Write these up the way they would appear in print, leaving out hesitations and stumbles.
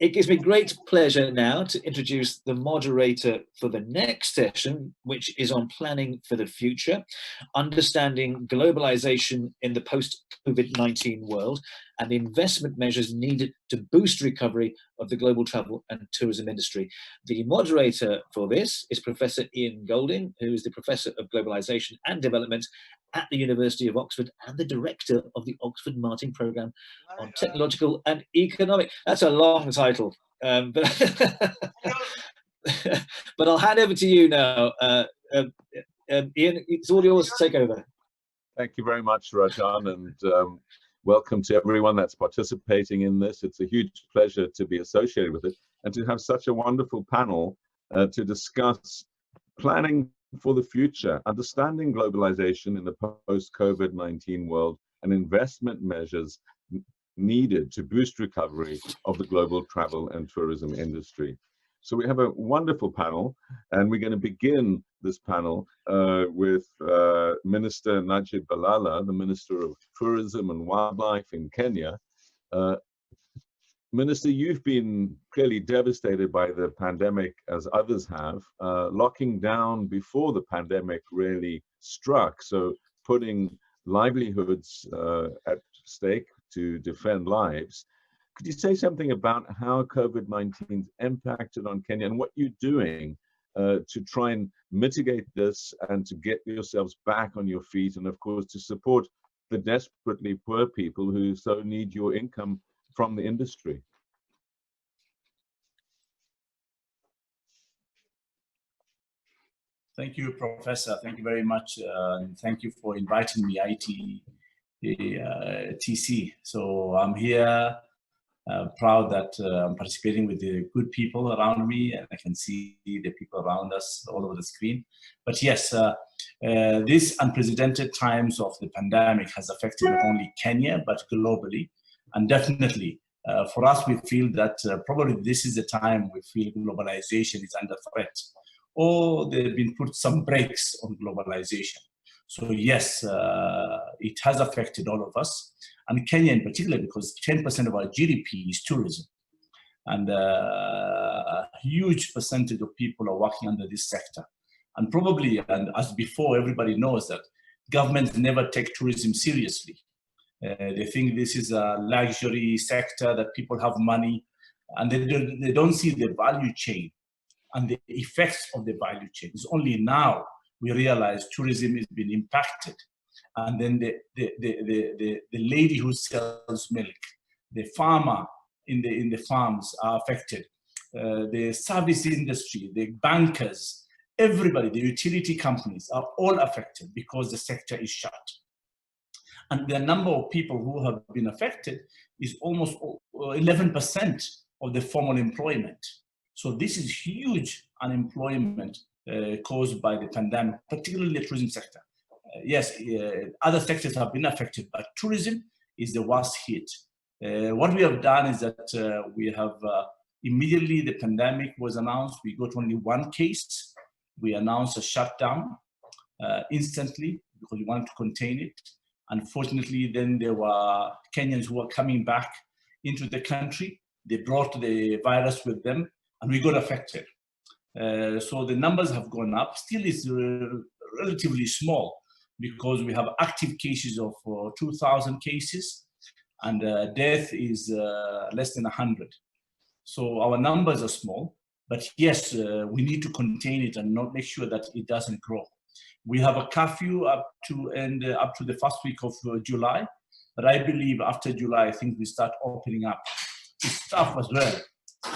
It gives me great pleasure now to introduce the moderator for the next session, which is on planning for the future, understanding globalization in the post-COVID-19 world and the investment measures needed to boost recovery of the global travel and tourism industry. The moderator for this is Professor Ian Golding, who is the Professor of Globalization and Development at the University of Oxford and the Director of the Oxford Martin Programme on Technological and Economic. That's a long title, but I'll hand over to you now. Ian, it's all yours to take over. Thank you very much, Rajan, and welcome to everyone that's participating in this. It's a huge pleasure to be associated with it and to have such a wonderful panel to discuss planning for the future, understanding globalization in the post-COVID-19 world and investment measures needed to boost recovery of the global travel and tourism industry. So we have a wonderful panel, and we're going to begin this panel with Minister Najib Balala, the Minister of Tourism and Wildlife in Kenya. Minister, you've been clearly devastated by the pandemic, as others have, locking down before the pandemic really struck, so putting livelihoods at stake to defend lives. Could you say something about how COVID-19's impacted on Kenya and what you're doing to try and mitigate this and to get yourselves back on your feet, and of course to support the desperately poor people who so need your income from the industry? Thank you, Professor. Thank you very much. And thank you for inviting me, ITIC. So I'm here, proud that I'm participating with the good people around me, and I can see the people around us all over the screen. But yes, these unprecedented times of the pandemic has affected not only Kenya, but globally. And definitely, for us, we feel that probably this is the time we feel globalization is under threat, or there have been put some brakes on globalization. So yes, it has affected all of us, and Kenya in particular, because 10% of our GDP is tourism. And a huge percentage of people are working under this sector. And probably, and as before, everybody knows that governments never take tourism seriously. They think this is a luxury sector, that people have money, and they don't see the value chain and the effects of the value chain. It's only now we realize tourism has been impacted. And then the lady who sells milk, the farmer in the farms are affected, the service industry, the bankers, everybody, the utility companies are all affected because the sector is shut. And the number of people who have been affected is almost 11% of the formal employment. So this is huge unemployment caused by the pandemic, particularly the tourism sector. Yes, other sectors have been affected, but tourism is the worst hit. What we have done is that we have, immediately the pandemic was announced, we got only one case. We announced a shutdown instantly because we wanted to contain it. Unfortunately, then there were Kenyans who were coming back into the country. They brought the virus with them, and we got affected. So the numbers have gone up. Still, it's relatively small because we have active cases of 2,000 cases, and death is less than 100. So our numbers are small, but yes, we need to contain it and not make sure that it doesn't grow. We have a curfew up to the first week of July, but I believe after July, I think we start opening up. It's tough as well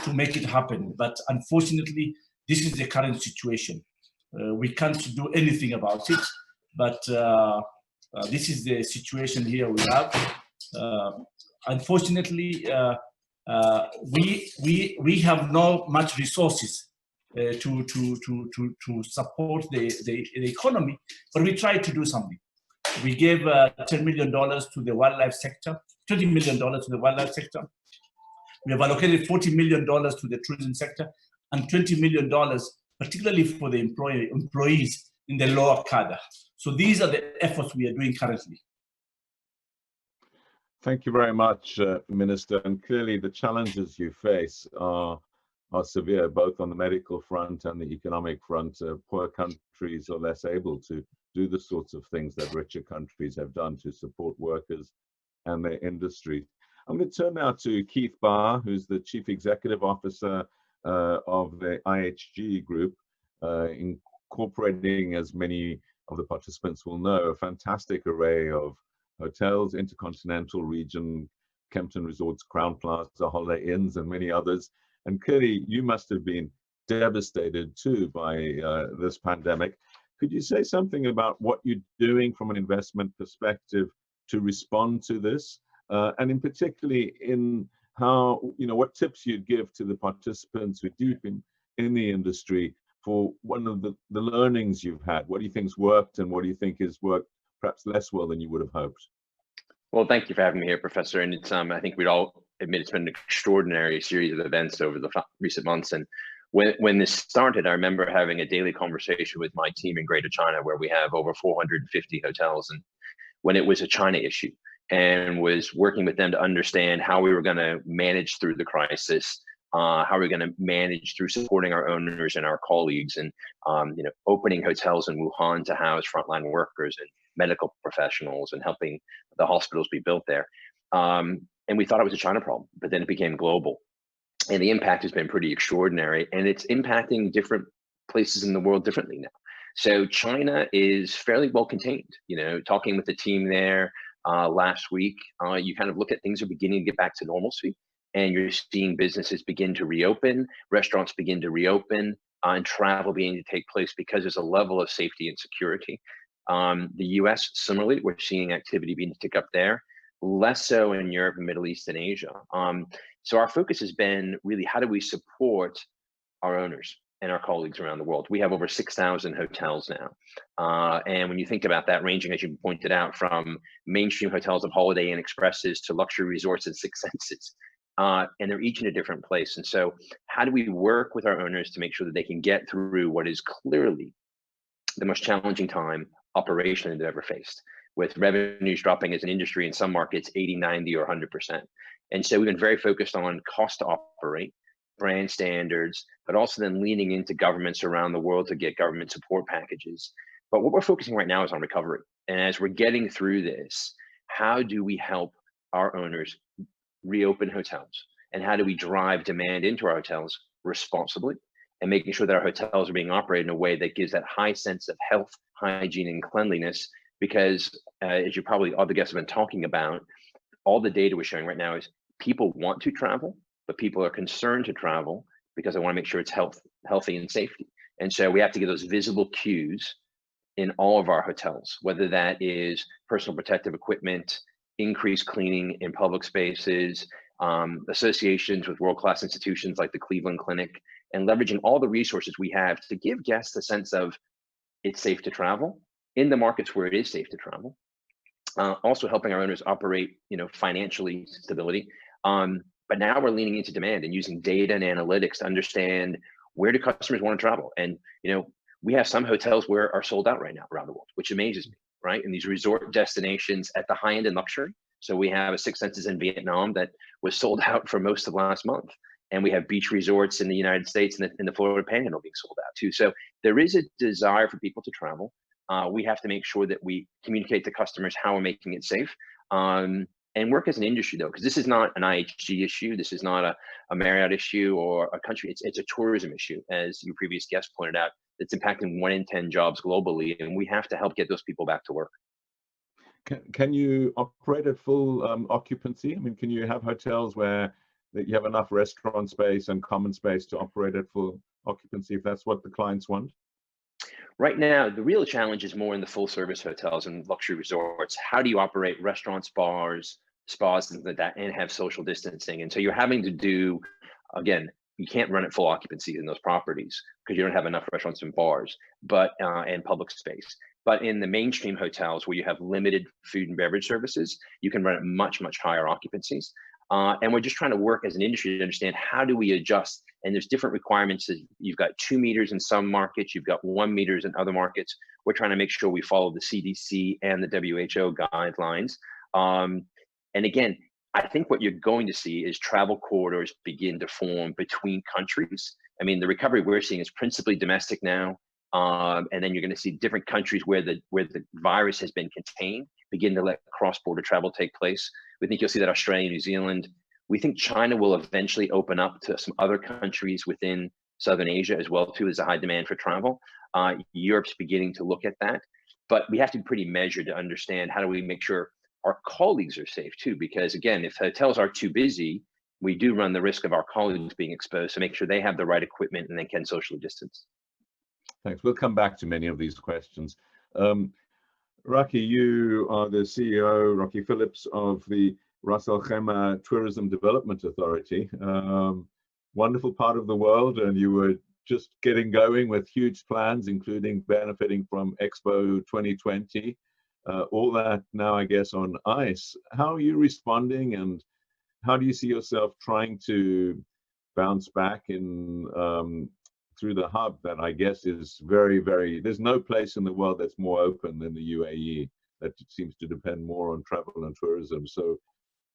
to make it happen, but unfortunately, this is the current situation. We can't do anything about it, but this is the situation here we have. Unfortunately, we have not much resources to support the economy, but we tried to do something. We gave $10 million to the wildlife sector, $20 million to the wildlife sector. We have allocated $40 million to the tourism sector and $20 million, particularly for the employees in the lower cadre. So these are the efforts we are doing currently. Thank you very much, Minister. And clearly the challenges you face are severe, both on the medical front and the economic front. Poor countries are less able to do the sorts of things that richer countries have done to support workers and their industry. I'm going to turn now to Keith Barr, who's the Chief Executive Officer of the IHG Group, incorporating, as many of the participants will know, a fantastic array of hotels, intercontinental region, Kempton Resorts, Crown Plaza, Holiday Inns, and many others. And clearly, you must have been devastated too by this pandemic. Could you say something about what you're doing from an investment perspective to respond to this? And in particularly in how, what tips you'd give to the participants who are deep in the industry for one of the learnings you've had? What do you think's worked and what do you think has worked perhaps less well than you would have hoped? Well, thank you for having me here, Professor. And it's, I think we'd all admit it's been an extraordinary series of events over the recent months. And when this started, I remember having a daily conversation with my team in Greater China, where we have over 450 hotels. And when it was a China issue, and was working with them to understand how we were going to manage through the crisis, how we're going to manage through supporting our owners and our colleagues, and opening hotels in Wuhan to house frontline workers and medical professionals, and helping the hospitals be built there. And we thought it was a China problem, but then it became global, and the impact has been pretty extraordinary, and it's impacting different places in the world differently now. So China is fairly well contained. Talking with the team there last week, you kind of look at things are beginning to get back to normalcy, and you're seeing businesses begin to reopen, restaurants begin to reopen, and travel beginning to take place because there's a level of safety and security. The US, similarly, we're seeing activity beginning to tick up there, less so in Europe and Middle East and Asia. So our focus has been really, how do we support our owners and our colleagues around the world? We have over 6,000 hotels now. And when you think about that, ranging, as you pointed out, from mainstream hotels of Holiday Inn Expresses to luxury resorts and Six Senses, and they're each in a different place. And so how do we work with our owners to make sure that they can get through what is clearly the most challenging time operationally they've ever faced, with revenues dropping as an industry in some markets 80, 90, or 100%. And so we've been very focused on cost to operate, brand standards, but also then leaning into governments around the world to get government support packages. But what we're focusing right now is on recovery. And as we're getting through this, how do we help our owners reopen hotels? And how do we drive demand into our hotels responsibly, and making sure that our hotels are being operated in a way that gives that high sense of health, hygiene, and cleanliness? Because as you probably all the guests have been talking about, all the data we're showing right now is people want to travel, but people are concerned to travel because they want to make sure it's healthy and safety. And so we have to give those visible cues in all of our hotels, whether that is personal protective equipment, increased cleaning in public spaces, associations with world-class institutions like the Cleveland Clinic, and leveraging all the resources we have to give guests a sense of it's safe to travel in the markets where it is safe to travel. Also helping our owners operate, financially stability. But now we're leaning into demand and using data and analytics to understand where do customers want to travel. And, we have some hotels where are sold out right now around the world, which amazes me, right? And these resort destinations at the high end in luxury. So we have a Six Senses in Vietnam that was sold out for most of last month. And we have beach resorts in the United States and in the Florida Panhandle being sold out too. So there is a desire for people to travel. We have to make sure that we communicate to customers how we're making it safe, and work as an industry though, because this is not an IHG issue. This is not a Marriott issue or a country. It's a tourism issue, as your previous guest pointed out. It's impacting 1 in 10 jobs globally, and we have to help get those people back to work. Can you operate at full occupancy? I mean, can you have hotels where that you have enough restaurant space and common space to operate at full occupancy if that's what the clients want? Right now, the real challenge is more in the full service hotels and luxury resorts. How do you operate restaurants, bars, spas, things like that, and have social distancing? And so you're having to do, again, you can't run at full occupancy in those properties because you don't have enough restaurants and bars, but and public space. But in the mainstream hotels where you have limited food and beverage services, you can run at much, much higher occupancies. And we're just trying to work as an industry to understand how do we adjust. And there's different requirements. You've got 2 meters in some markets, you've got 1 meters in other markets. We're trying to make sure we follow the CDC and the WHO guidelines. And again, I think what you're going to see is travel corridors begin to form between countries. I mean, the recovery we're seeing is principally domestic now. And then you're going to see different countries where the virus has been contained begin to let cross-border travel take place. We think you'll see that Australia, New Zealand. We think China will eventually open up to some other countries within Southern Asia as well too. There's a high demand for travel. Europe's beginning to look at that, but we have to be pretty measured to understand how do we make sure our colleagues are safe too, because again, if hotels are too busy, we do run the risk of our colleagues being exposed, so make sure they have the right equipment and they can socially distance. Thanks. We'll come back to many of these questions. Rocky, you are the CEO, Rocky Phillips, of the Ras Al Khaimah Tourism Development Authority. Wonderful part of the world, and you were just getting going with huge plans, including benefiting from Expo 2020. All that now, I guess, on ice. How are you responding, and how do you see yourself trying to bounce back in through the hub that I guess is very, very, there's no place in the world that's more open than the UAE, that seems to depend more on travel and tourism. So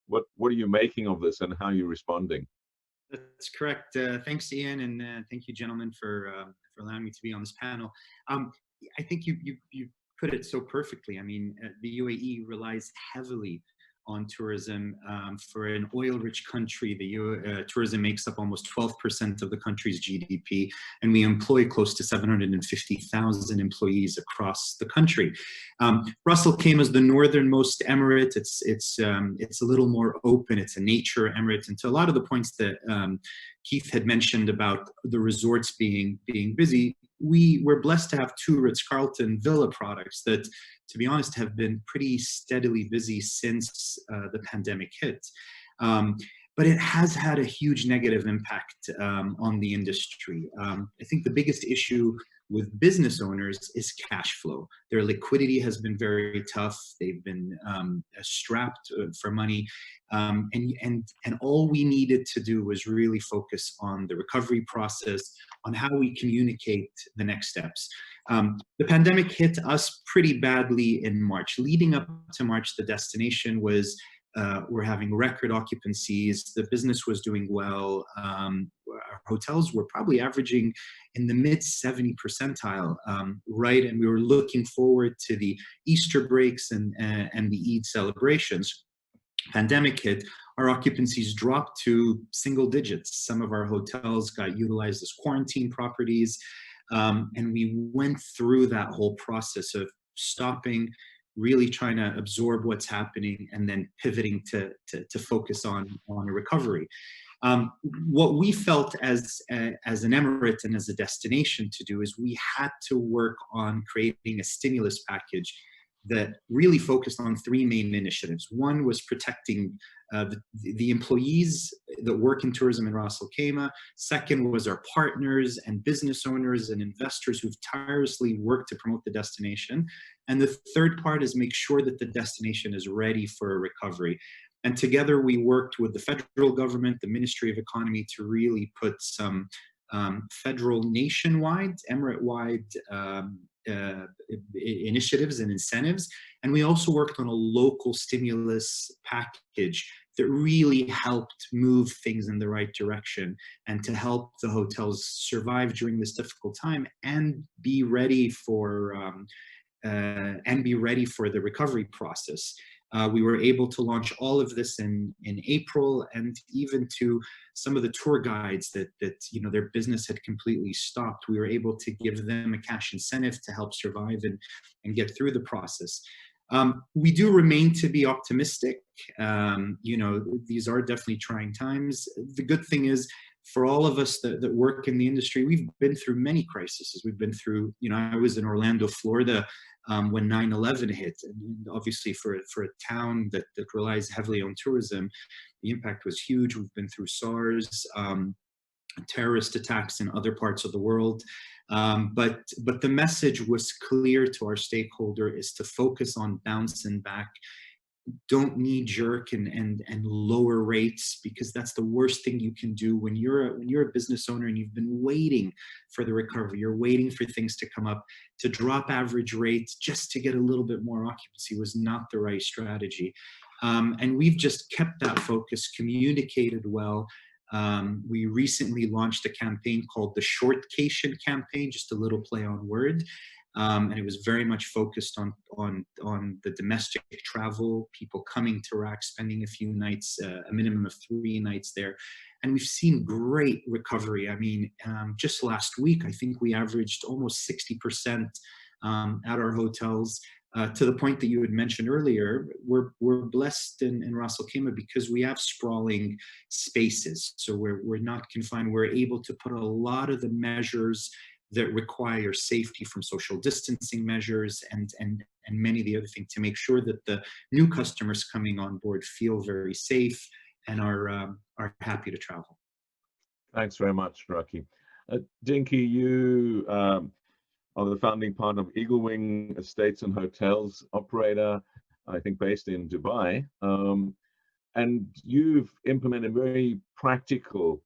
what are you making of this, and how are you responding? That's correct. Thanks, Ian, and thank you, gentlemen, for allowing me to be on this panel. I think you put it so perfectly. I mean, the UAE relies heavily on tourism. For an oil-rich country, the tourism makes up almost 12% of the country's GDP, and we employ close to 750,000 employees across the country. Ras Al Khaimah is the northernmost emirate. It's a little more open. It's a nature emirate, and to a lot of the points that Keith had mentioned about the resorts being busy, we're blessed to have two Ritz-Carlton villa products that, to be honest, have been pretty steadily busy since the pandemic hit. But it has had a huge negative impact on the industry. I think the biggest issue with business owners is cash flow. Their liquidity has been very tough. They've been strapped for money. And all we needed to do was really focus on the recovery process, on how we communicate the next steps. The pandemic hit us pretty badly in March. Leading up to March, the destination was, we're having record occupancies. The business was doing well. Our hotels were probably averaging in the mid 70 percentile, right? And we were looking forward to the Easter breaks and the Eid celebrations. Pandemic hit, our occupancies dropped to single digits. Some of our hotels got utilized as quarantine properties. And we went through that whole process of stopping, really trying to absorb what's happening, and then pivoting to focus on a recovery. What we felt as an emirate and as a destination to do is we had to work on creating a stimulus package that really focused on three main initiatives. One was protecting the employees that work in tourism in Ras Al Khaimah. Second was our partners and business owners and investors who've tirelessly worked to promote the destination. And the third part is make sure that the destination is ready for a recovery. And together we worked with the federal government, the Ministry of Economy, to really put some federal nationwide, emirate-wide initiatives and incentives. And we also worked on a local stimulus package that really helped move things in the right direction and to help the hotels survive during this difficult time and be ready for the recovery process. We were able to launch all of this in April, and even to some of the tour guides that their business had completely stopped, we were able to give them a cash incentive to help survive and get through the process. We do remain to be optimistic. These are definitely trying times. The good thing is, for all of us that work in the industry, we've been through many crises. We've been through, I was in Orlando, Florida, when 9/11 hit. And obviously for a town that relies heavily on tourism, the impact was huge. We've been through SARS, terrorist attacks in other parts of the world. But the message was clear to our stakeholder, is to focus on bouncing back. Don't knee-jerk and lower rates, because that's the worst thing you can do when you're a business owner and you've been waiting for the recovery. You're waiting for things to come up. To drop average rates just to get a little bit more occupancy was not the right strategy. And we've just kept that focus, communicated well. We recently launched a campaign called the Shortcation campaign, just a little play on word. And it was very much focused on the domestic travel, people coming to RAC, spending a few nights, a minimum of 3 nights there. And we've seen great recovery. I mean, just last week, I think we averaged almost 60% at our hotels. To the point that you had mentioned earlier, we're blessed in Ras Al Khaimah because we have sprawling spaces. So we're not confined. We're able to put a lot of the measures that require safety, from social distancing measures and many of the other things, to make sure that the new customers coming on board feel very safe and are happy to travel. Thanks very much, Rocky. Dinky, you are the founding partner of Eagle Wing Estates and Hotels operator, I think based in Dubai. And you've implemented very practical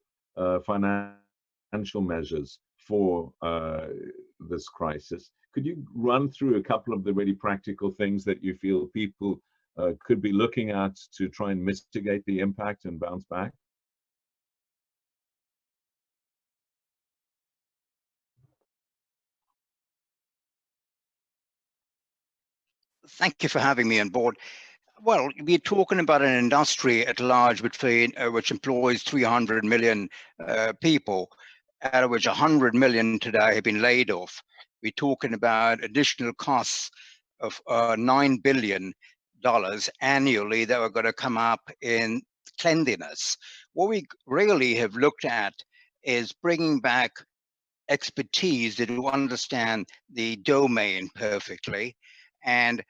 financial measures for this crisis. Could you run through a couple of the really practical things that you feel people could be looking at to try and mitigate the impact and bounce back? Thank you for having me on board. Well, we're talking about an industry at large which employs 300 million people, out of which 100 million today have been laid off. We're talking about additional costs of $9 billion annually that are going to come up in cleanliness. What we really have looked at is bringing back expertise that will understand the domain perfectly, and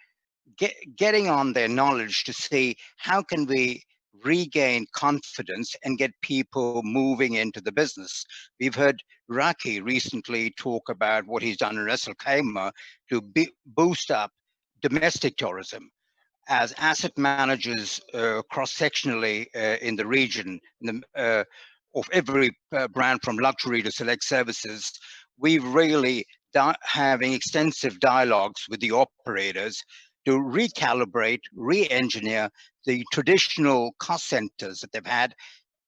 getting on their knowledge to see how can we regain confidence and get people moving into the business. We've heard Raki recently talk about what he's done in Ras Al Khaimah to boost up domestic tourism. As asset managers cross-sectionally in the region, of every brand from luxury to select services, we've really having extensive dialogues with the operators to recalibrate, re-engineer the traditional cost centers that they've had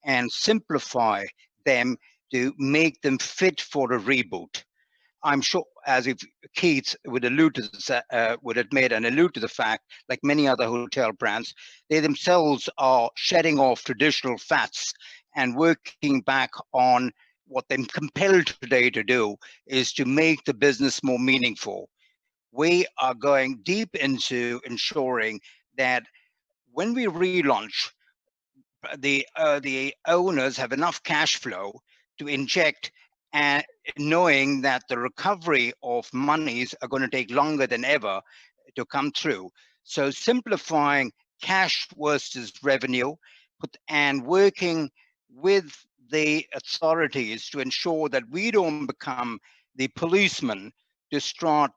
and simplify them to make them fit for a reboot. I'm sure, as if Keith would allude to this, would admit and allude to the fact, like many other hotel brands, they themselves are shedding off traditional fats and working back on what they're compelled today to do is to make the business more meaningful. We are going deep into ensuring that when we relaunch, the owners have enough cash flow to inject, and knowing that the recovery of monies are going to take longer than ever to come through. So simplifying cash versus revenue, and working with the authorities to ensure that we don't become the policeman to start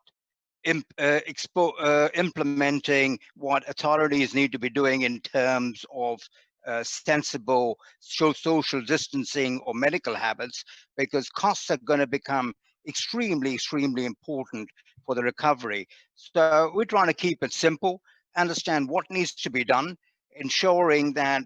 implementing what authorities need to be doing in terms of sensible social distancing or medical habits, because costs are going to become extremely important for the recovery. So we're trying to keep it simple, understand what needs to be done, ensuring that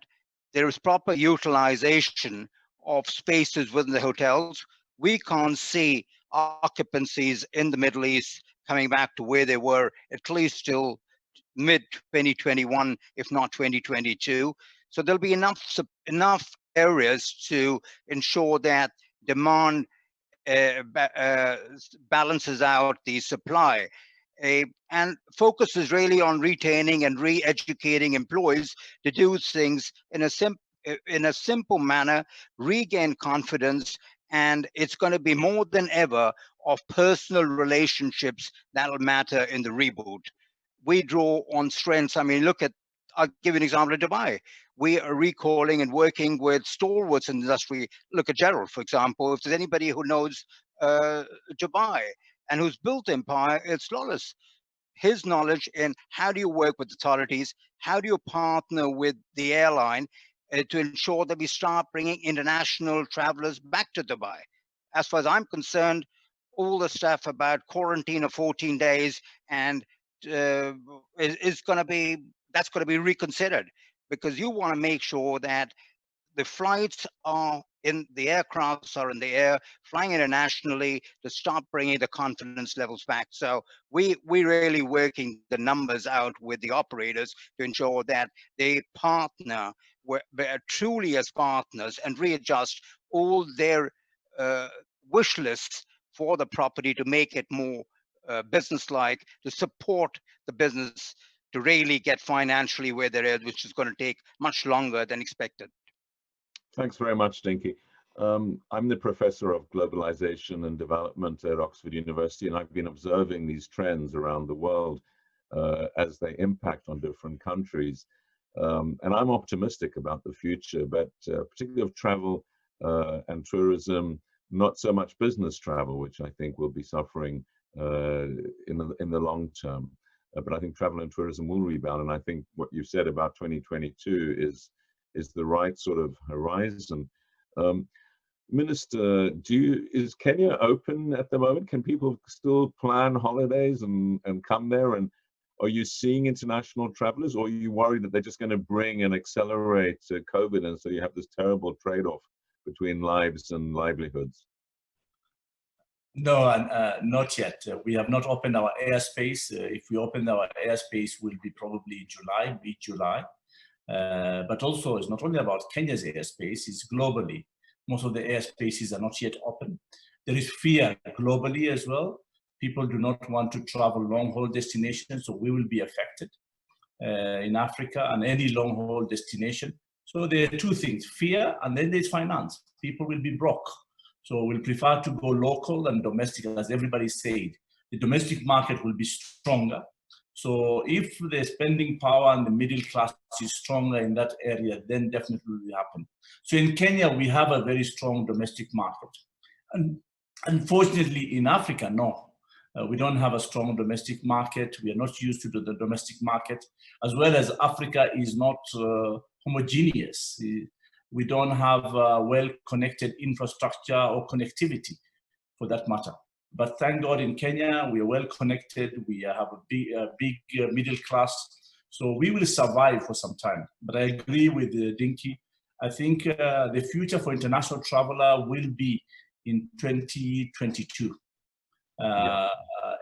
there is proper utilization of spaces within the hotels. We can't see occupancies in the Middle East coming back to where they were at least till mid-2021, if not 2022. So there'll be enough areas to ensure that demand balances out the supply. And focus is really on retaining and re-educating employees to do things in a simple manner, regain confidence, and it's going to be more than ever of personal relationships that'll matter in the reboot. We draw on strengths. I mean, I'll give you an example of Dubai. We are recalling and working with stalwarts in the industry. Look at Gerald, for example. If there's anybody who knows Dubai and who's built empire, it's flawless. His knowledge in how do you work with authorities, how do you partner with the airline to ensure that we start bringing international travelers back to Dubai. As far as I'm concerned, all the stuff about quarantine of 14 days and is going to be that's got to be reconsidered, because you want to make sure that the flights are in, the aircrafts are in the air, flying internationally, to start bringing the confidence levels back. So we're really working the numbers out with the operators to ensure that they partner truly as partners and readjust all their wish lists for the property to make it more business-like, to support the business to really get financially where there is, which is going to take much longer than expected. Thanks very much, Dinky. I'm the professor of globalization and development at Oxford University, and I've been observing these trends around the world as they impact on different countries. And I'm optimistic about the future, but particularly of travel and tourism, not so much business travel, which I think will be suffering in the long term. But I think travel and tourism will rebound, and I think what you said about 2022 is the right sort of horizon. Minister, is Kenya open at the moment? Can people still plan holidays and come there? And are you seeing international travelers, or are you worried that they're just going to bring and accelerate COVID, and so you have this terrible trade-off between lives and livelihoods? No, not yet. We have not opened our airspace. If we open our airspace, will be probably July, mid-July. But also, it's not only about Kenya's airspace, it's globally. Most of the airspaces are not yet open. There is fear globally as well. People do not want to travel long-haul destinations, so we will be affected in Africa and any long-haul destination. So there are two things, fear, and then there's finance. People will be broke. So we'll prefer to go local and domestic, as everybody said. The domestic market will be stronger. So if the spending power and the middle class is stronger in that area, then definitely will happen. So in Kenya, we have a very strong domestic market. And unfortunately in Africa, no. We don't have a strong domestic market. We are not used to the domestic market, as well as Africa is not homogeneous. We don't have well-connected infrastructure or connectivity for that matter. But thank God in Kenya, we are well connected. We have a big middle class. So we will survive for some time. But I agree with Dinky. I think the future for international traveler will be in 2022.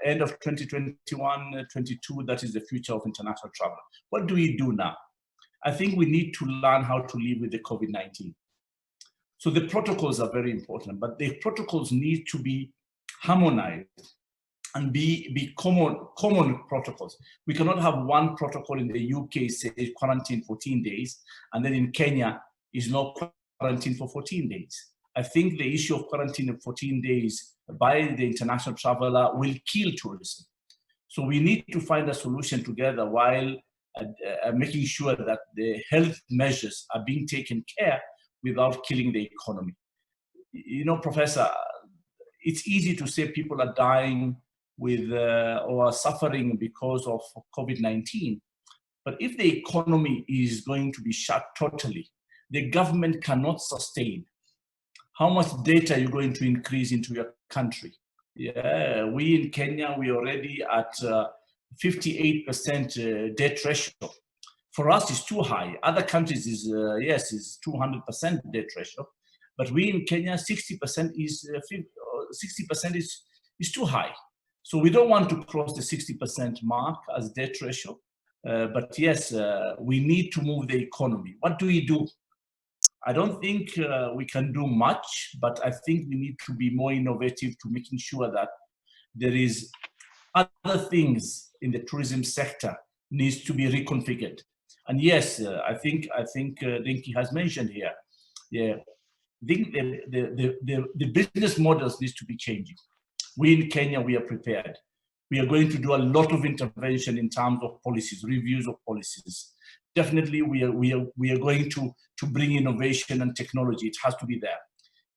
End of 2021, 22, that is the future of international travel. What do we do now? I think we need to learn how to live with the COVID-19. So the protocols are very important, but the protocols need to be harmonized and be common protocols. We cannot have one protocol in the UK say quarantine 14 days, and then in Kenya is no quarantine for 14 days. I think the issue of quarantine of 14 days by the international traveler will kill tourism. So we need to find a solution together while making sure that the health measures are being taken care without killing the economy. You know, Professor, it's easy to say people are dying with or are suffering because of COVID-19. But if the economy is going to be shut totally, the government cannot sustain. How much data are you going to increase into your country? Yeah, we in Kenya, we already at 58% debt ratio. For us, it's too high. Other countries is, yes, is 200% debt ratio. But we in Kenya, 60% is too high. So we don't want to cross the 60% mark as debt ratio. But yes, we need to move the economy. What do we do? I don't think we can do much, but I think we need to be more innovative to making sure that there is other things in the tourism sector needs to be reconfigured. And yes, I think Dinky has mentioned here, yeah, the business models needs to be changing. We in Kenya, we are prepared. We are going to do a lot of intervention in terms of policies, reviews of policies. Definitely, we are going to bring innovation and technology. It has to be there.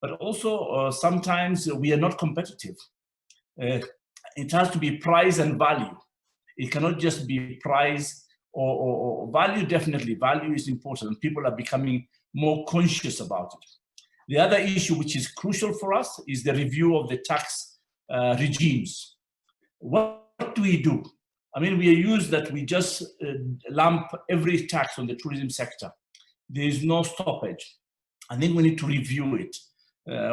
But also, sometimes we are not competitive. It has to be price and value. It cannot just be price or value. Definitely, value is important. People are becoming more conscious about it. The other issue, which is crucial for us, is the review of the tax regimes. What do we do? I mean, we are used that we just lump every tax on the tourism sector. There is no stoppage. I think we need to review it.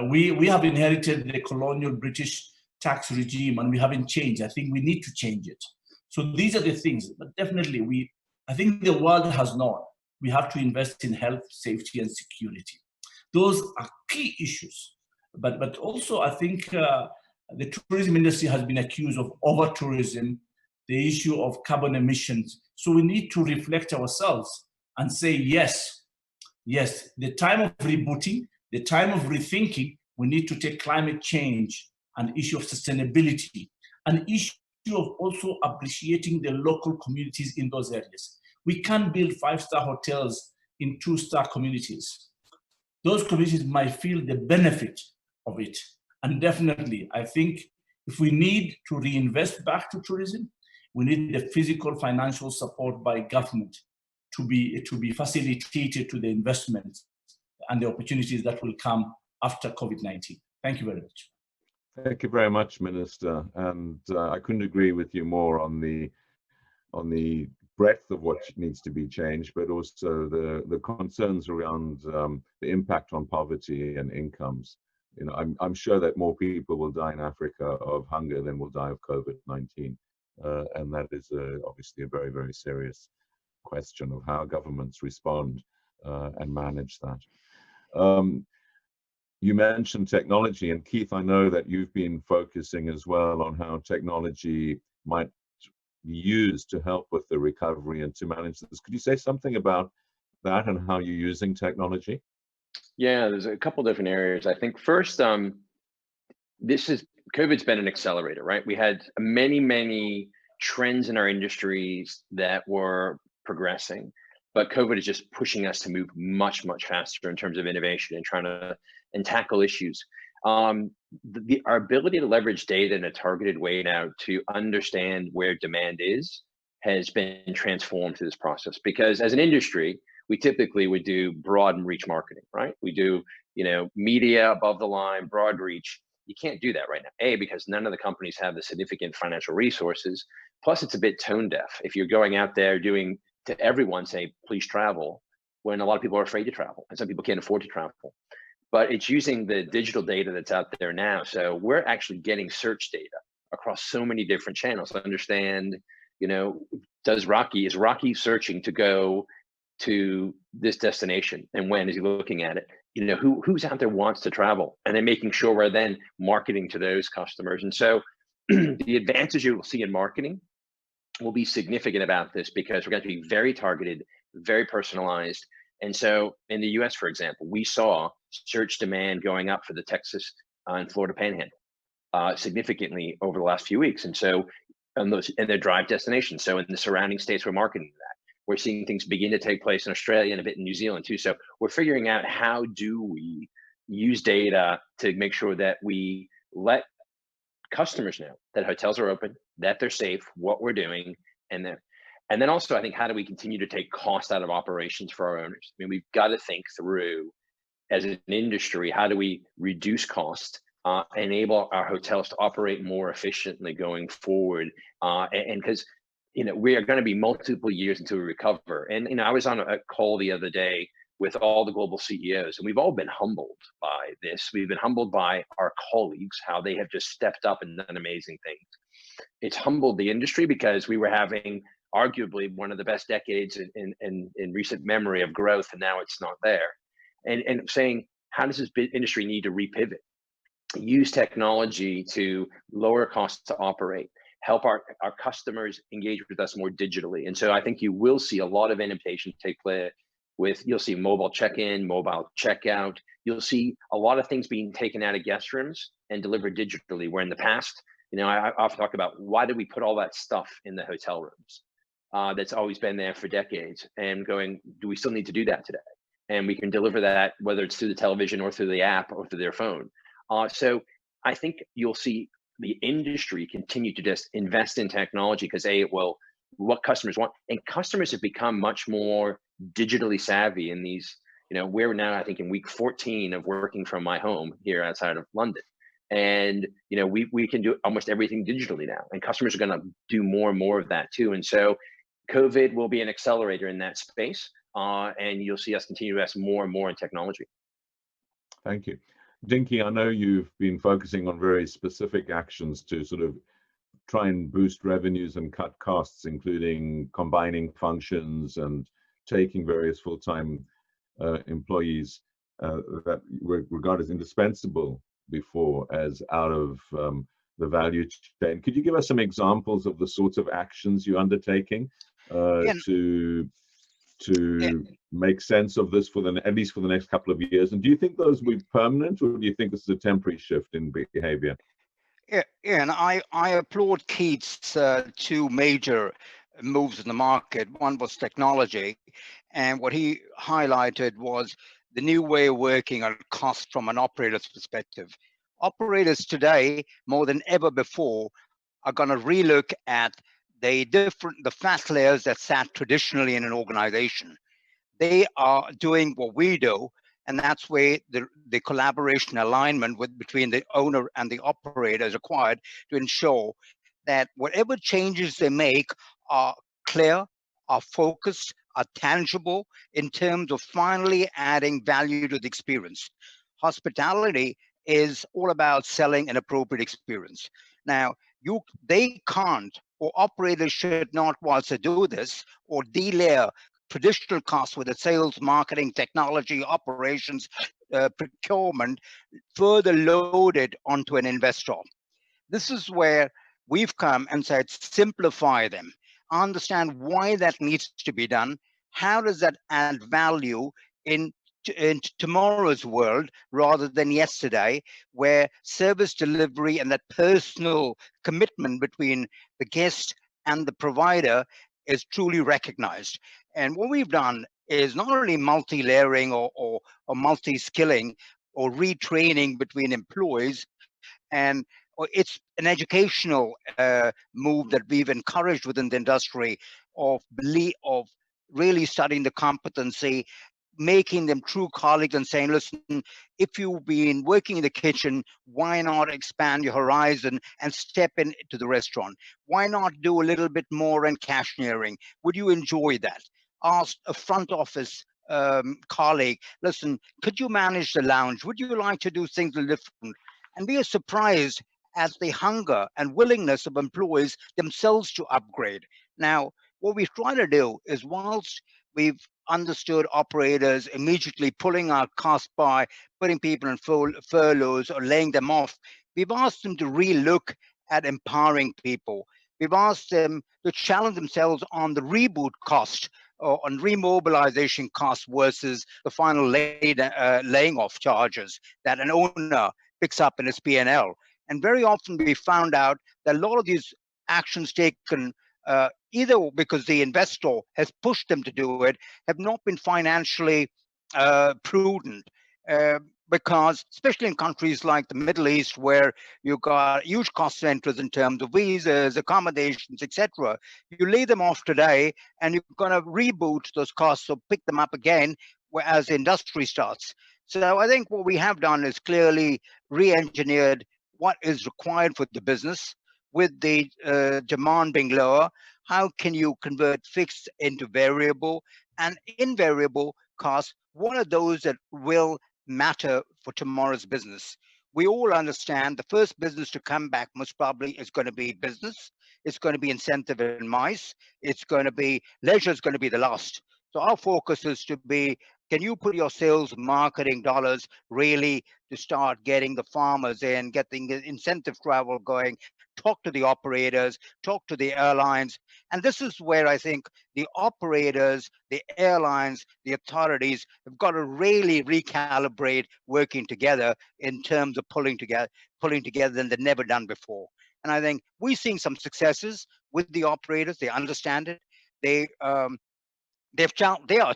We have inherited the colonial British tax regime and we haven't changed. I think we need to change it. So these are the things, but definitely I think the world has known we have to invest in health, safety, and security. Those are key issues. But also, I think the tourism industry has been accused of over-tourism, the issue of carbon emissions. So we need to reflect ourselves and say, yes, the time of rebooting, the time of rethinking, we need to take climate change and issue of sustainability, an issue of also appreciating the local communities in those areas. We can't build 5-star hotels in 2-star communities. Those communities might feel the benefit of it. And definitely, I think if we need to reinvest back to tourism, we need the physical financial support by government to be facilitated to the investments and the opportunities that will come after COVID-19. Thank you very much. Thank you very much, Minister. And I couldn't agree with you more on the breadth of what needs to be changed, but also the concerns around the impact on poverty and incomes. You know, I'm sure that more people will die in Africa of hunger than will die of COVID-19, and that is obviously a very, very serious question of how governments respond and manage that. You mentioned technology, and Keith, I know that you've been focusing as well on how technology might be used to help with the recovery and to manage this. Could you say something about that and how you're using technology? Yeah, there's a couple different areas. I think first, COVID's been an accelerator, right? We had many trends in our industries that were progressing, but COVID is just pushing us to move much faster in terms of innovation and trying to tackle issues. Our ability to leverage data in a targeted way now to understand where demand is has been transformed through this process. Because as an industry, we typically would do broad and reach marketing, right? We do, media above the line, broad reach. You can't do that right now. Because none of the companies have the significant financial resources. Plus, it's a bit tone deaf. If you're going out there doing to everyone say, please travel, when a lot of people are afraid to travel and some people can't afford to travel. But it's using the digital data that's out there now. So we're actually getting search data across so many different channels. Understand, is Rocky searching to go to this destination? And when is he looking at it? Who's out there wants to travel? And then making sure we're then marketing to those customers. And so the advantage you will see in marketing will be significant about this because we're going to be very targeted, very personalized. And so in the US, for example, we saw search demand going up for the Texas and Florida Panhandle significantly over the last few weeks. And so and their drive destinations. So in the surrounding states, we're marketing that. We're seeing things begin to take place in Australia and a bit in New Zealand too. So we're figuring out how do we use data to make sure that we let customers know that hotels are open, that they're safe, what we're doing, and then also I think how do we continue to take cost out of operations for our owners? I mean, we've got to think through as an industry, how do we reduce cost, enable our hotels to operate more efficiently going forward, and because we are going to be multiple years until we recover. And I was on a call the other day with all the global CEOs, and we've all been humbled by this. We've been humbled by our colleagues, how they have just stepped up and done amazing things. It's humbled the industry because we were having arguably one of the best decades in recent memory of growth, and now it's not there. And saying, how does this industry need to repivot? Use technology to lower costs to operate, help our customers engage with us more digitally. And so I think you will see a lot of innovation take place you'll see mobile check-in, mobile checkout. You'll see a lot of things being taken out of guest rooms and delivered digitally, where in the past, I often talk about why did we put all that stuff in the hotel rooms that's always been there for decades, and going, do we still need to do that today? And we can deliver that, whether it's through the television or through the app or through their phone. So I think you'll see the industry continue to just invest in technology because it will what customers want, and customers have become much more digitally savvy in these. We're now, I think, in week 14 of working from my home here outside of London, And we can do almost everything digitally now, and customers are going to do more and more of that too. And so COVID will be an accelerator in that space, and you'll see us continue to invest more and more in technology. Thank you. Dinky, I know you've been focusing on very specific actions to sort of try and boost revenues and cut costs, including combining functions and taking various full-time employees that were regarded as indispensable before as out of the value chain. Could you give us some examples of the sorts of actions you're undertaking to make sense of this for at least for the next couple of years? And do you think those will be permanent, or do you think this is a temporary shift in behavior? Yeah, and I applaud Keith's two major moves in the market. One was technology, and what he highlighted was the new way of working on cost from an operator's perspective. Operators today, more than ever before, are going to relook at the fat layers that sat traditionally in an organization. They are doing what we do, and that's where the collaboration alignment between the owner and the operator is required to ensure that whatever changes they make are clear, are focused, are tangible in terms of finally adding value to the experience. Hospitality is all about selling an appropriate experience. Now, they can't, or operators should not, whilst they do this, or delayer traditional costs with the sales, marketing, technology, operations, procurement, further loaded onto an investor. This is where we've come and said, simplify them, understand why that needs to be done. How does that add value in tomorrow's world rather than yesterday, where service delivery and that personal commitment between the guest and the provider is truly recognized. And what we've done is not only multi-layering or multi-skilling or retraining between employees, and it's an educational move that we've encouraged within the industry of really studying the competency, making them true colleagues and saying, listen, if you've been working in the kitchen, why not expand your horizon and step into the restaurant? Why not do a little bit more in cashiering? Would you enjoy that? Ask a front office colleague, listen, could you manage the lounge? Would you like to do things different? And we are surprised at the hunger and willingness of employees themselves to upgrade. Now, what we try to do is, whilst we've understood operators immediately pulling out costs by putting people in furloughs or laying them off, we've asked them to relook at empowering people. We've asked them to challenge themselves on the reboot cost or on remobilization costs versus the final laying off charges that an owner picks up in his P&L. And very often we found out that a lot of these actions taken either because the investor has pushed them to do it, have not been financially prudent. Because especially in countries like the Middle East, where you've got huge cost centers in terms of visas, accommodations, etc., you lay them off today and you're going to reboot those costs or pick them up again as the industry starts. So I think what we have done is clearly re-engineered what is required for the business. With the demand being lower, how can you convert fixed into variable and invariable costs? What are those that will matter for tomorrow's business? We all understand the first business to come back most probably is going to be business. It's going to be incentive and mice. It's going to be leisure is going to be the last. So our focus is to be, can you put your sales marketing dollars really to start getting the farmers in, getting the incentive travel going, talk to the operators, talk to the airlines. And this is where I think the operators, the airlines, the authorities have got to really recalibrate working together in terms of pulling together than they've never done before. And I think we're seeing some successes with the operators. They understand it. They are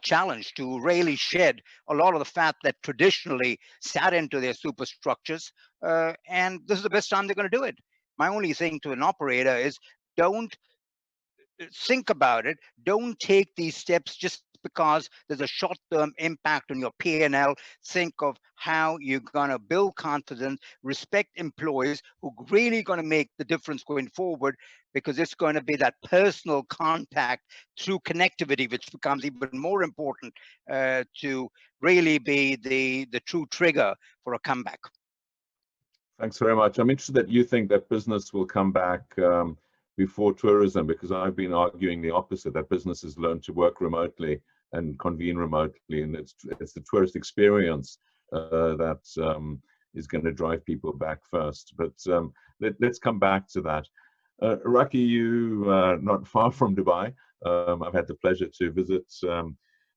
challenged to really shed a lot of the fat that traditionally sat into their superstructures. And this is the best time they're going to do it. My only thing to an operator is don't think about it. Don't take these steps just because there's a short-term impact on your P&L. Think of how you're going to build confidence, respect employees who really going to make the difference going forward, because it's going to be that personal contact through connectivity, which becomes even more important to really be the true trigger for a comeback. Thanks very much. I'm interested that you think that business will come back before tourism, because I've been arguing the opposite, that businesses learn to work remotely and convene remotely, and it's the tourist experience that is going to drive people back first. But let's come back to that. Raki, you not far from Dubai. I've had the pleasure to visit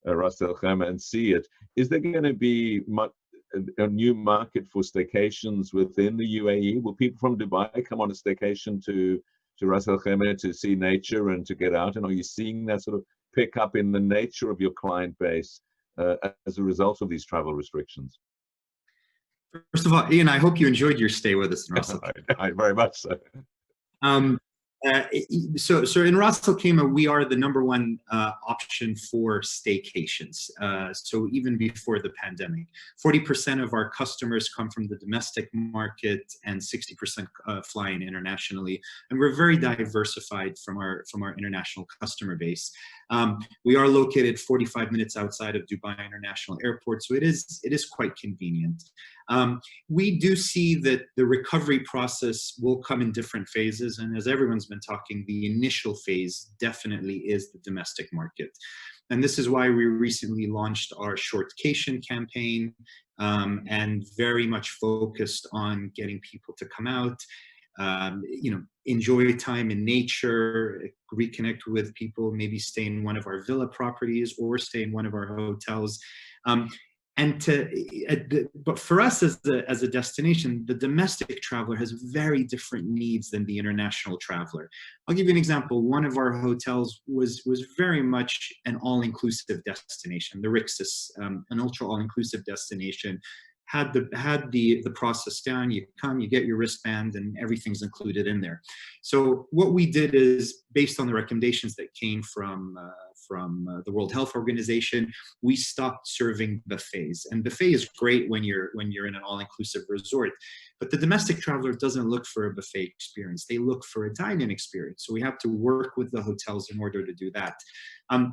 Ras Al Khaimah and see it. Is there going to be a new market for staycations within the UAE? Will people from Dubai come on a staycation to Ras Al Khaimah to see nature and to get out? And are you seeing that sort of pick up in the nature of your client base as a result of these travel restrictions? First of all, Ian, I hope you enjoyed your stay with us in Ras Al Khaimah. I very much so. So in Ras Al Khaimah, we are the #1 option for staycations. So even before the pandemic, 40% of our customers come from the domestic market and 60% fly in internationally. And we're very diversified from our international customer base. We are located 45 minutes outside of Dubai International Airport, so it is quite convenient. We do see that the recovery process will come in different phases, and as everyone's been talking, the initial phase definitely is the domestic market. And this is why we recently launched our shortcation campaign, and very much focused on getting people to come out, enjoy time in nature, reconnect with people, maybe stay in one of our villa properties or stay in one of our hotels. But for us as a destination, the domestic traveler has very different needs than the international traveler. I'll give you an example. One of our hotels was very much an all-inclusive destination, the Rixus, an ultra all-inclusive destination. Had the process down. You come, you get your wristband, and everything's included in there. So what we did is, based on the recommendations that came from the World Health Organization, we stopped serving buffets. And buffet is great when you're in an all-inclusive resort, but the domestic traveler doesn't look for a buffet experience. They look for a dine-in experience. So we have to work with the hotels in order to do that. And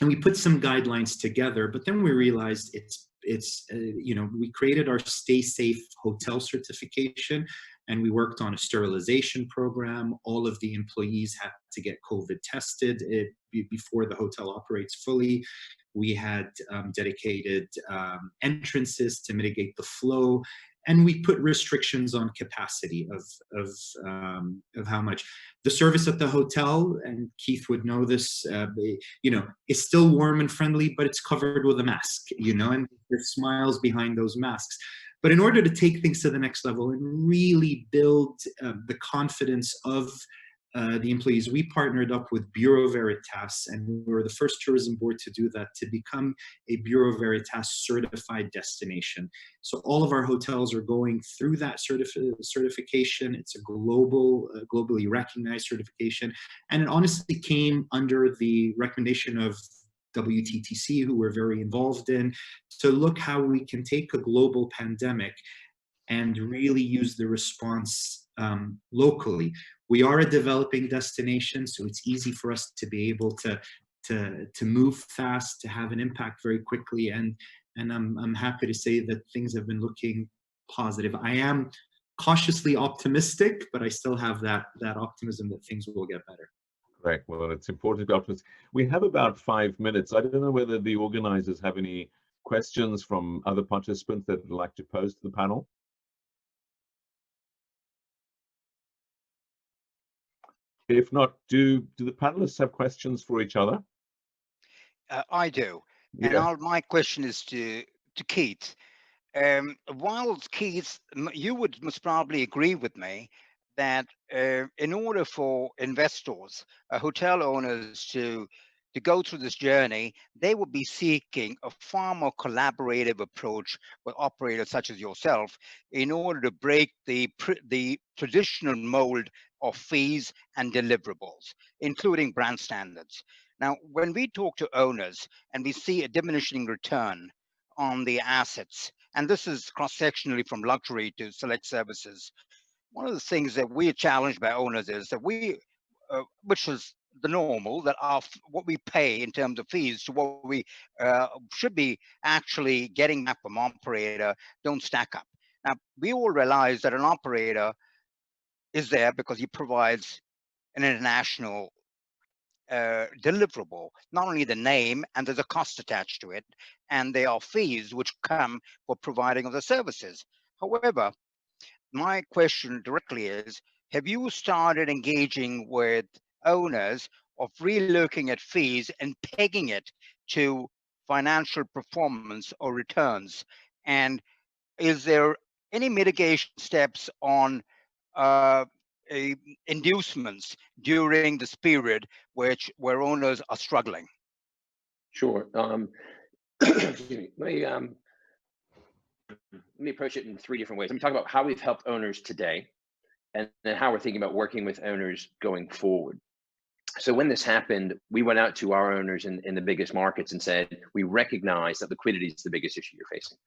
we put some guidelines together, but then we realized we created our Stay Safe Hotel certification, and we worked on a sterilization program. All of the employees had to get COVID tested before the hotel operates fully. We had dedicated entrances to mitigate the flow, and we put restrictions on capacity of how much. The service at the hotel, and Keith would know this, is still warm and friendly, but it's covered with a mask, and there's smiles behind those masks. But in order to take things to the next level and really build the confidence of the employees, we partnered up with Bureau Veritas, and we were the first tourism board to do that, to become a Bureau Veritas certified destination. So all of our hotels are going through that certification. It's a globally recognized certification, and it honestly came under the recommendation of WTTC, who we're very involved in, to look how we can take a global pandemic and really use the response locally. We are a developing destination, so it's easy for us to be able to move fast, to have an impact very quickly, and I'm happy to say that things have been looking positive. I am cautiously optimistic, but I still have that optimism that things will get better. Correct. Well, it's important to be optimistic. We have about 5 minutes. I don't know whether the organizers have any questions from other participants that would like to pose to the panel. If not, do the panelists have questions for each other? I do. Yeah. And my question is to Keith. While Keith, you must probably agree with me that in order for investors, hotel owners to go through this journey, they would be seeking a far more collaborative approach with operators such as yourself in order to break the traditional mold of fees and deliverables, including brand standards. Now, when we talk to owners and we see a diminishing return on the assets, and this is cross-sectionally from luxury to select services, one of the things that we are challenged by owners is that which is the normal, that what we pay in terms of fees to what we should be actually getting back from operator don't stack up. Now, we all realize that an operator is there because he provides an international deliverable, not only the name, and there's a cost attached to it, and there are fees which come for providing of the services. However, my question directly is, have you started engaging with owners of relooking at fees and pegging it to financial performance or returns? And is there any mitigation steps on inducements during this period where owners are struggling? Sure. Excuse me. Let me approach it in 3 different ways. Let me talk about how we've helped owners today, and then how we're thinking about working with owners going forward. So when this happened, we went out to our owners in the biggest markets and said, we recognize that liquidity is the biggest issue you're facing.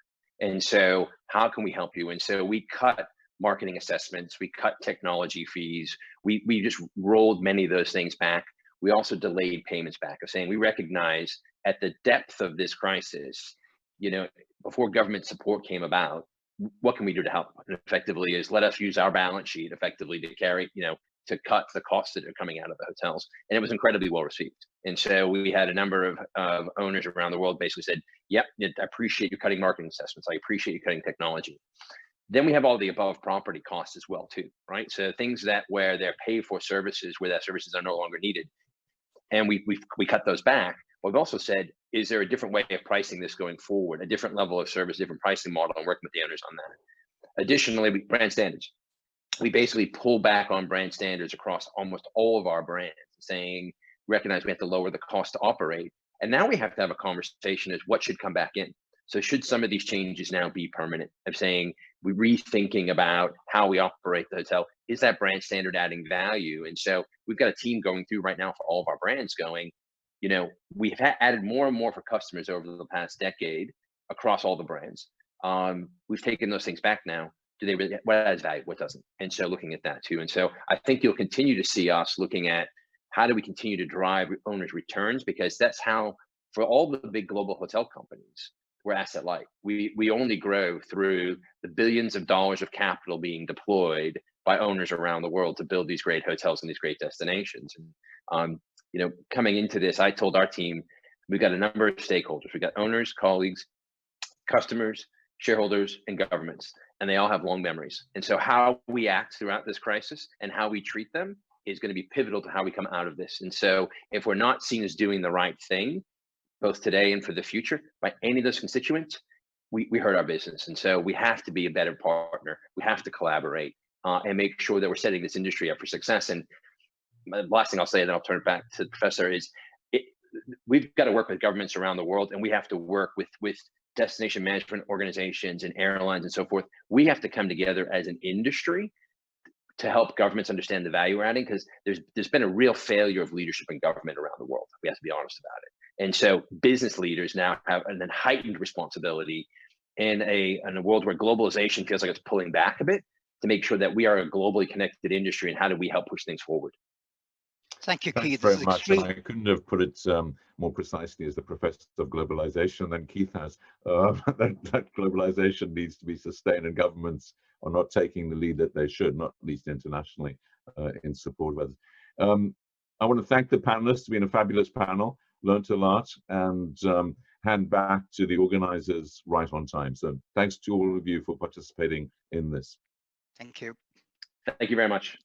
And so how can we help you? And so we cut marketing assessments, we cut technology fees, we just rolled many of those things back. We also delayed payments back, of saying we recognize at the depth of this crisis, before government support came about, what can we do to help? And effectively is let us use our balance sheet effectively to carry, to cut the costs that are coming out of the hotels. And it was incredibly well received. And so we had a number of owners around the world basically said, yep, I appreciate you cutting marketing assessments. I appreciate you cutting technology. Then we have all the above property costs as well too, right? So things where they're paid for services, where that services are no longer needed. And we cut those back. But we've also said, is there a different way of pricing this going forward, a different level of service, different pricing model, and working with the owners on that. Additionally, brand standards. We basically pull back on brand standards across almost all of our brands, saying, recognize we have to lower the cost to operate. And now we have to have a conversation as what should come back in. So should some of these changes now be permanent, of saying we're rethinking about how we operate the hotel? Is that brand standard adding value? And so we've got a team going through right now for all of our brands going, we've added more and more for customers over the past decade across all the brands. We've taken those things back now. Do they really, what adds value, what doesn't? And so looking at that too. And so I think you'll continue to see us looking at how do we continue to drive owners' returns, because that's how, for all the big global hotel companies, we're asset light. We only grow through the billions of dollars of capital being deployed by owners around the world to build these great hotels and these great destinations. And coming into this, I told our team, we've got a number of stakeholders. We've got owners, colleagues, customers, shareholders, and governments, and they all have long memories. And so how we act throughout this crisis and how we treat them is going to be pivotal to how we come out of this. And so if we're not seen as doing the right thing, both today and for the future, by any of those constituents, we hurt our business. And so we have to be a better partner. We have to collaborate and make sure that we're setting this industry up for success. And the last thing I'll say, and then I'll turn it back to the professor, is we've got to work with governments around the world, and we have to work with destination management organizations and airlines and so forth. We have to come together as an industry to help governments understand the value we're adding, because there's been a real failure of leadership in government around the world. We have to be honest about it. And so business leaders now have an heightened responsibility in a world where globalization feels like it's pulling back a bit, to make sure that we are a globally connected industry, and how do we help push things forward. Thank you, Thanks Keith. very much. And I couldn't have put it more precisely as the professor of globalization than Keith has. That globalization needs to be sustained, and governments are not taking the lead that they should, not least internationally, in support of it. I want to thank the panelists. It's been a fabulous panel, learned a lot, and hand back to the organizers right on time. So thanks to all of you for participating in this. Thank you. Thank you very much.